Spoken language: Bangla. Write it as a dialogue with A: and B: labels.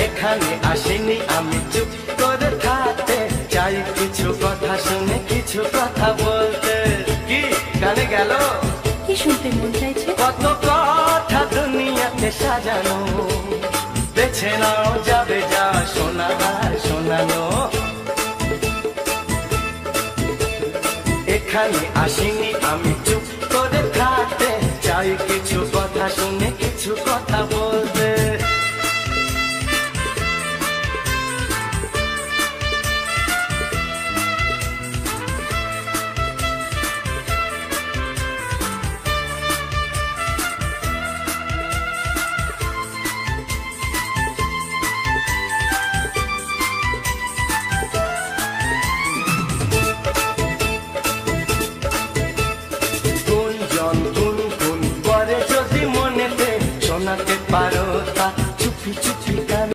A: এখানে আসিনি আমি চুপ করে থাকতে, চাই কিছু কথা শুনে কিছু কথা বলতে। কি গানে গেল?
B: কি শুনতে মন চাইছে?
A: কত কথা দুনিয়াতে সাজানো, বেছে নাও যাবে যা শোনাবার শোনানো। এখানে আসিনি আমি চুপ করে থাকতে, চাই কিছু কথা শুনে কিছু কথা বলতে।